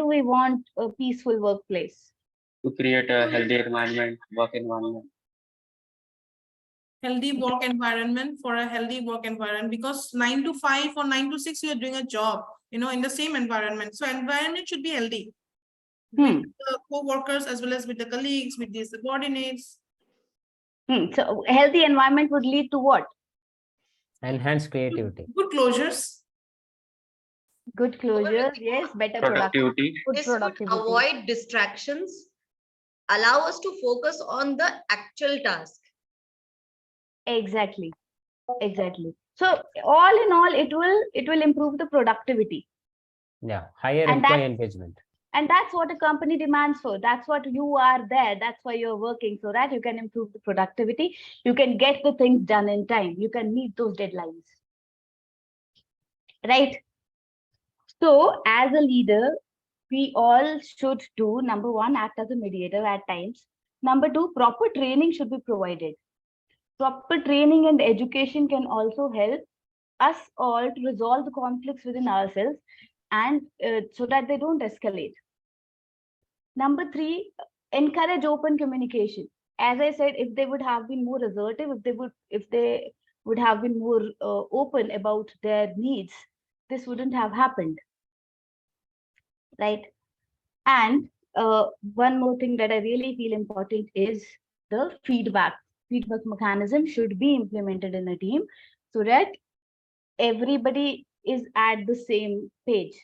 we want a peaceful workplace? To create a healthy environment, work environment. Healthy work environment for a healthy work environment, because 9 to 5 or 9 to 6, you're doing a job, in the same environment. So environment should be healthy with the co-workers as well as with the colleagues, with the subordinates. So healthy environment would lead to what? Enhanced creativity. Good closures. Good closure, yes, better Productivity. good This would productivity. avoid distractions, allow us to focus on the actual task. Exactly. So all in all, it will improve the productivity. Yeah, higher And employee engagement. And that's what a company demands for. That's what you are there. That's why you're working, so that you can improve the productivity. You can get the things done in time. You can meet those deadlines. Right? So as a leader, we all should do, number one, act as a mediator at times. Number two, proper training should be provided. Proper training and education can also help us all to resolve the conflicts within ourselves, and so that they don't escalate. Number three, encourage open communication. As I said, if they would have been more assertive, if they would have been more open about their needs, this wouldn't have happened, right? And one more thing that I really feel important is the feedback. Feedback mechanism should be implemented in a team so that everybody is at the same page.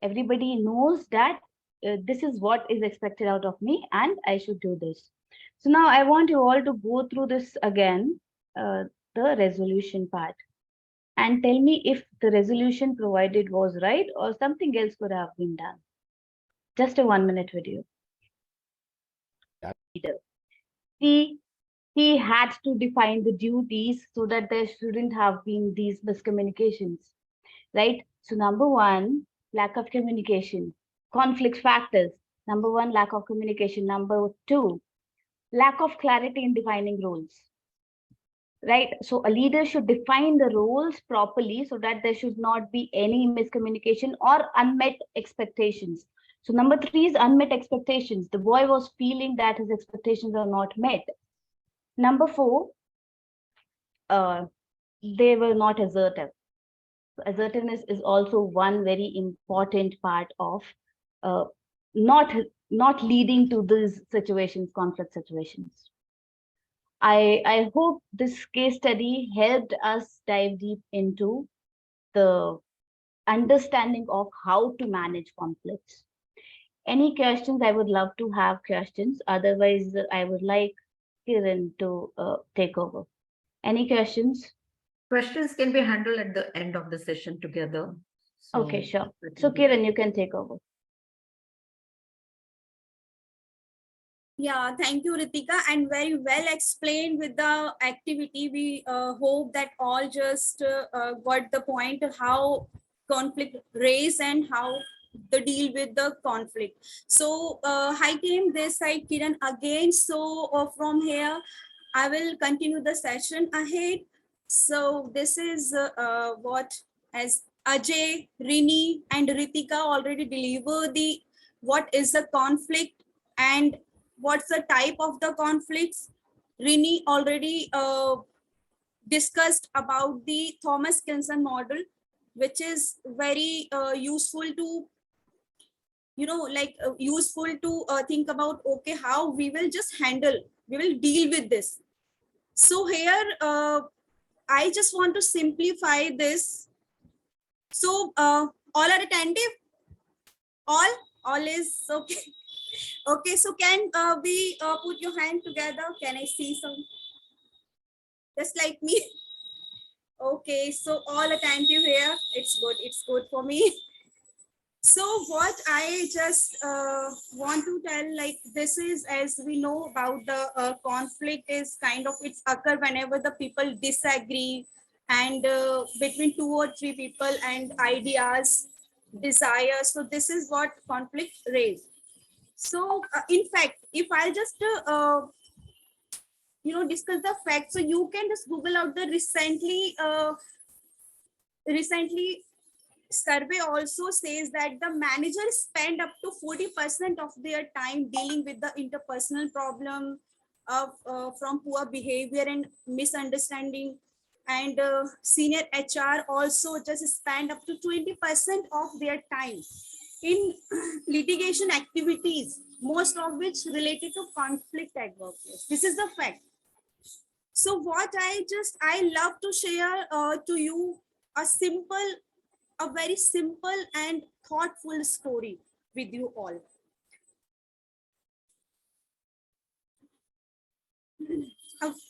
Everybody knows that this is what is expected out of me and I should do this. So now I want you all to go through this again, the resolution part, and tell me if the resolution provided was right or something else could have been done. Just a 1-minute video. He had to define the duties so that there shouldn't have been these miscommunications, right? So number one, lack of communication. Conflict factors. Number one, lack of communication. Number two, lack of clarity in defining roles, right? So a leader should define the roles properly so that there should not be any miscommunication or unmet expectations. So number three is unmet expectations. The boy was feeling that his expectations are not met. Number four, they were not assertive. Assertiveness is also one very important part of not leading to these situations, conflict situations. I hope this case study helped us dive deep into the understanding of how to manage conflicts. Any questions? I would love to have questions. Otherwise, I would like Kiran to take over. Any questions? Questions can be handled at the end of the session together. So Okay, sure. So Kiran, you can take over. Yeah, thank you, Ritika, and very well explained with the activity. We hope that all just got the point of how conflict raise and how the deal with the conflict. So hi team, this side Kiran again. So from here, I will continue the session ahead. So this is what as Ajay, Rini, and Ritika already deliver the what is the conflict and what's the type of the conflicts. Rini already discussed about the 𝘂𝗵𝗲 model, which is very useful to useful to think about, okay, how we will just handle, we will deal with this. So here I just want to simplify this. So all are attentive? All is okay. Okay, so can we put your hand together? Can I see some? Just like me. Okay, so all attentive here. It's good for me. So what I just want to tell, like, this is, as we know about the conflict is kind of, it's occur whenever the people disagree and between 2 or 3 people and ideas, desires. So this is what conflict raise. So in fact, if I just discuss the facts, so you can just Google out the recently survey also says that the managers spend up to 40% of their time dealing with the interpersonal problem, from poor behavior and misunderstanding. And senior HR also just spend up to 20% of their time in litigation activities, most of which related to conflict at workplace. This is the fact. So what I love to share to you a very simple and thoughtful story with you all.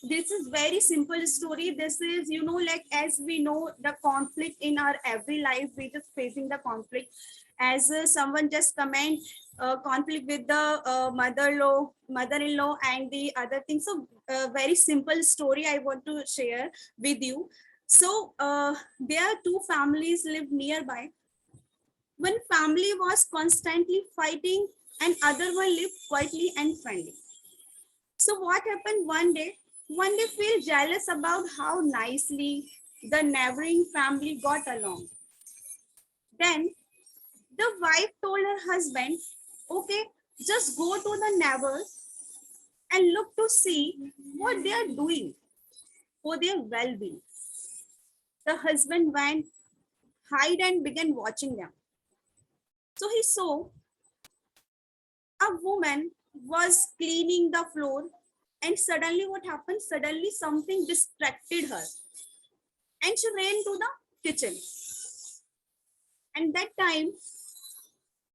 This is very simple story. This is, like, as we know, the conflict in our every life, we just facing the conflict. As someone just comment, conflict with the mother-in-law and the other things. So very simple story I want to share with you. So there are two families live nearby. One family was constantly fighting and other one lived quietly and friendly. So what happened one day feel jealous about how nicely the neighboring family got along. Then the wife told her husband, okay, just go to the neighbors and look to see what they are doing for their well-being. The husband went, hide and began watching them. So he saw a woman was cleaning the floor, and suddenly what happened? Suddenly something distracted her and she ran to the kitchen. And that time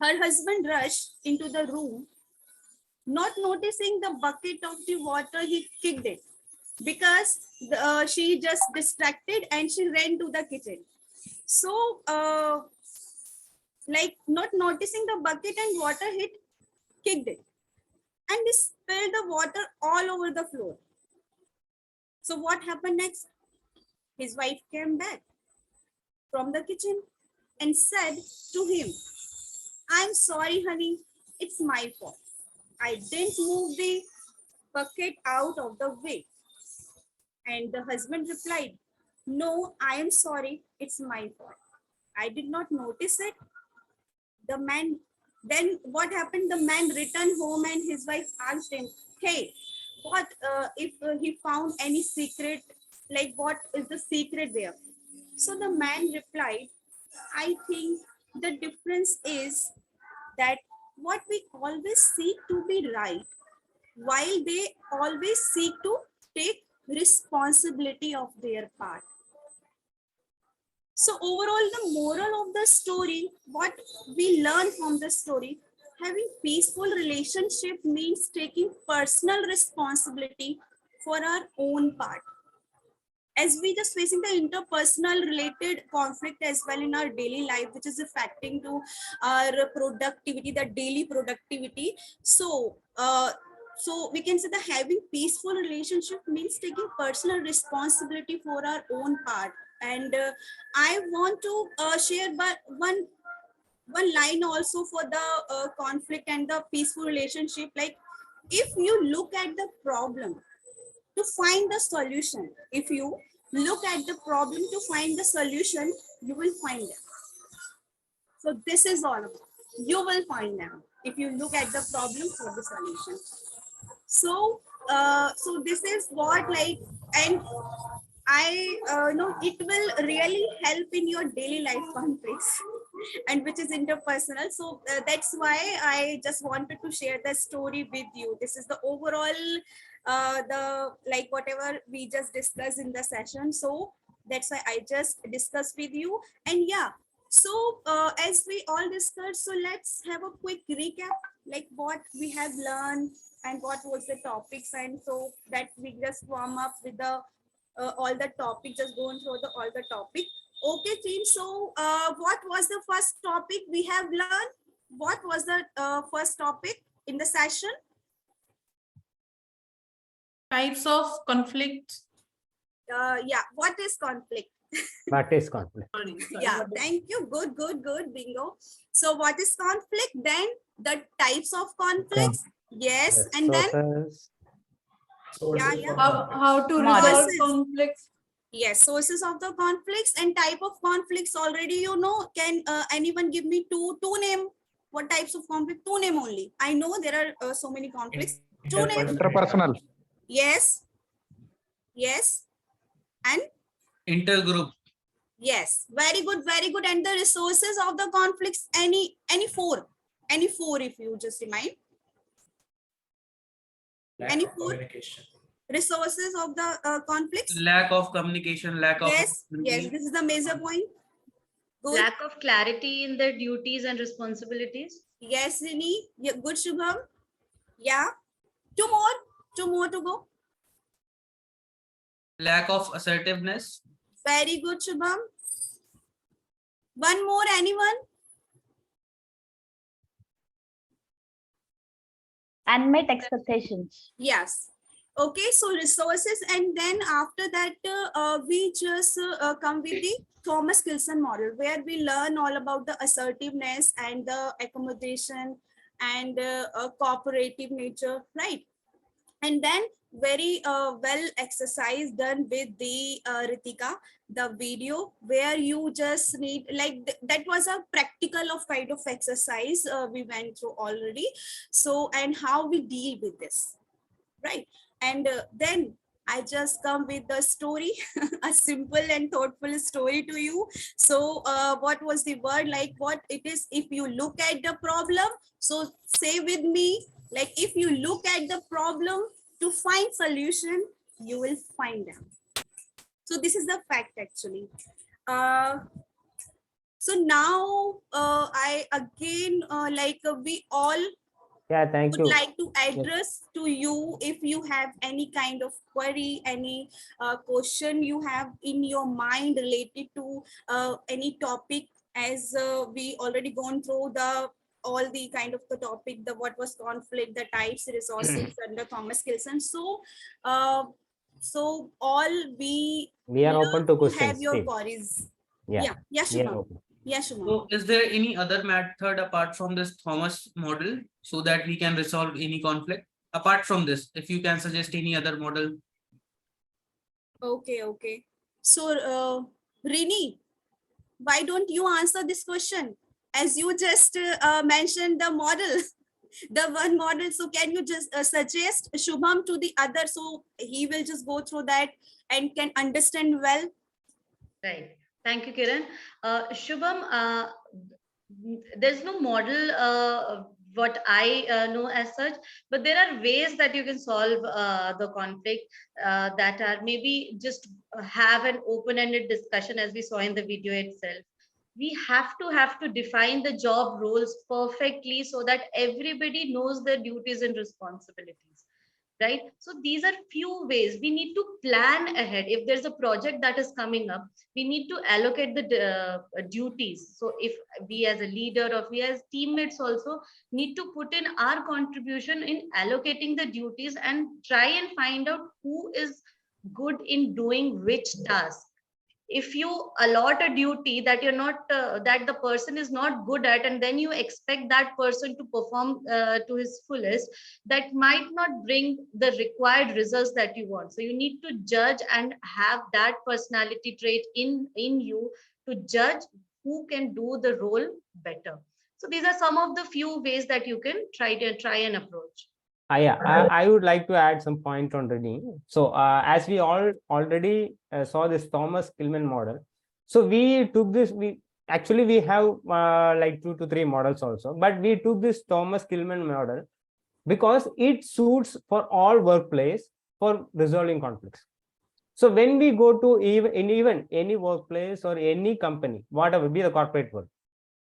her husband rushed into the room, not noticing the bucket of the water, he kicked it because she just distracted and she ran to the kitchen. So like not noticing the bucket and water, he kicked it and he spilled the water all over the floor. So what happened next? His wife came back from the kitchen and said to him, I'm sorry, honey, it's my fault. I didn't move the bucket out of the way. And the husband replied, no, I am sorry, it's my fault. I did not notice it. The man, then what happened? The man returned home and his wife asked him, hey, what if he found any secret, like what is the secret there? So the man replied, I think the difference is that what we always seek to be right, while they always seek to take responsibility of their part. So overall, the moral of the story, what we learn from the story, having peaceful relationship means taking personal responsibility for our own part. As we just facing the interpersonal related conflict as well in our daily life, which is affecting to our productivity, the daily productivity. So so we can say that having peaceful relationship means taking personal responsibility for our own part. And I want to share but one line also for the conflict and the peaceful relationship. Like, if you look at the problem to find the solution, if you look at the problem to find the solution, you will find them. So this is all about, you will find them if you look at the problem for the solution. So so this is what, like, and I know it will really help in your daily life conflicts and which is interpersonal. So that's why I just wanted to share the story with you. This is the overall the, like, whatever we just discussed in the session. So that's why I just discussed with you. And yeah, so as we all discussed, so let's have a quick recap, like what we have learned and what was the topics, and so that we just warm up with the all the topic, just going through the all the topic. Okay, team. So what was the first topic we have learned? What was the first topic in the session? Types of conflict. Yeah, what is conflict? What is conflict? Yeah, thank you. Good, bingo. So what is conflict? Then the types of conflicts. Yes, and then How to resolve conflicts. Yes, sources of the conflicts and type of conflicts already you know. Can anyone give me two name? What types of conflict? Two name only. I know there are so many conflicts. Two name. Interpersonal. Yes. Yes. And Intergroup. yes, very good, very good. And the resources of the conflicts, any four if you just remind. Lack Any of four communication. resources of the conflicts? Lack of communication, lack of Yes, yes, this is the major point. Good. Lack of clarity in their duties and responsibilities. Yes, Rini. Yeah, good, Shubham. Yeah. Two more to go. lack of assertiveness. Very good, Shubham. One more, anyone? Unmet expectations. Yes. Okay, so resources, and then after that, we just come with the 𝘂𝗵𝗲 model, where we learn all about the assertiveness and the accommodation and cooperative nature, right? And then very well exercise done with the Ritika, the video where you just need that was a practical of kind of exercise we went through already. So, and how we deal with this, right? And then I just come with the story, a simple and thoughtful story to you. So what was the word, like what it is, if you look at the problem, so say with me, like if you look at the problem to find solution, you will find them. So this is the fact actually. So now I again we all Yeah, thank would you. like to address to you if you have any kind of query, any question you have in your mind related to any topic, as we already gone through the all the kind of the topic, the what was conflict, the types, resources, and the 𝘂𝗵𝗲. So all we are open to have questions. your Steve. queries. Yeah, Yeah, we are Shubham. open. Yeah, Shubham. So is there any other method apart from this Thomas model so that we can resolve any conflict? Apart from this, if you can suggest any other model. Okay. So, Rini, why don't you answer this question? As you just mentioned the model, the one model. So can you just suggest Shubham to the other, so he will just go through that and can understand well? Right. Thank you, Kiran. Shubham, there's no model what I know as such, but there are ways that you can solve the conflict that are maybe just have an open-ended discussion, as we saw in the video itself. We have to define the job roles perfectly so that everybody knows their duties and responsibilities, right? So these are few ways we need to plan ahead. If there's a project that is coming up, we need to allocate the duties. So if we as a leader or we as teammates also need to put in our contribution in allocating the duties and try and find out who is good in doing which task. If you allot a duty that you're not that the person is not good at, and then you expect that person to perform to his fullest, that might not bring the required results that you want. So you need to judge and have that personality trait in you to judge who can do the role better. So these are some of the few ways that you can try and approach. Yeah, I would like to add some point on Renee. So as we all already saw this 𝘂𝗵𝗲 model, so we took this, we have like 2 to 3 models also, but we took this 𝘂𝗵𝗲 model because it suits for all workplace for resolving conflicts. So when we go to even any workplace or any company, whatever be the corporate world,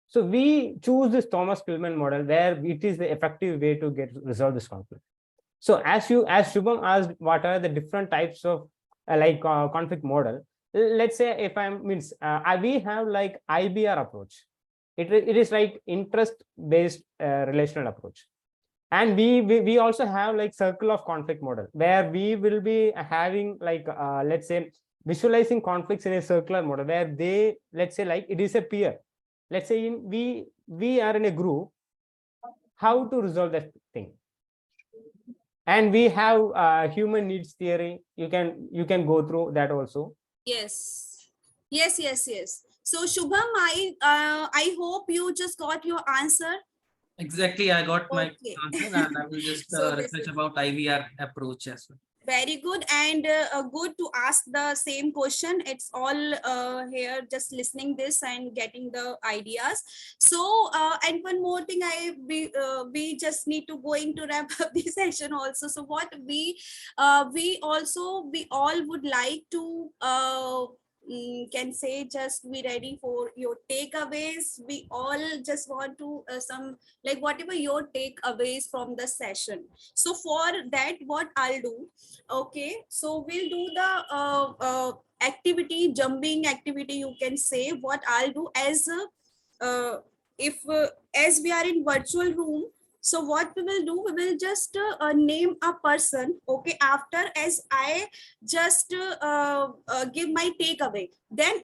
so we choose this 𝘂𝗵𝗲 model where it is the effective way to resolve this conflict. So as Shubham asked, what are the different types of conflict model? Let's say if we have like IBR approach. It is like interest based relational approach, and we also have like circle of conflict model where we will be having like let's say visualizing conflicts in a circular model where they, let's say like it is a peer. Let's say we are in a group, how to resolve that thing. And we have human needs theory. You can go through that also. Yes. So Shubham, I hope you just got your answer. Exactly, I got my Okay. answer, and I will just So this research is- about IVR approach as well. Very good, and good to ask the same question. It's all here just listening this and getting the ideas. So and one more thing, we just need to going to wrap up this session also. So what we all would like to can say, just be ready for your takeaways. We all just want to some, like, whatever your takeaways from the session. So for that, what I'll do, okay, so we'll do the activity, jumping activity, you can say. What I'll do as if as we are in virtual room, so what we will do, we will just name a person, okay, after as I just give my takeaway, then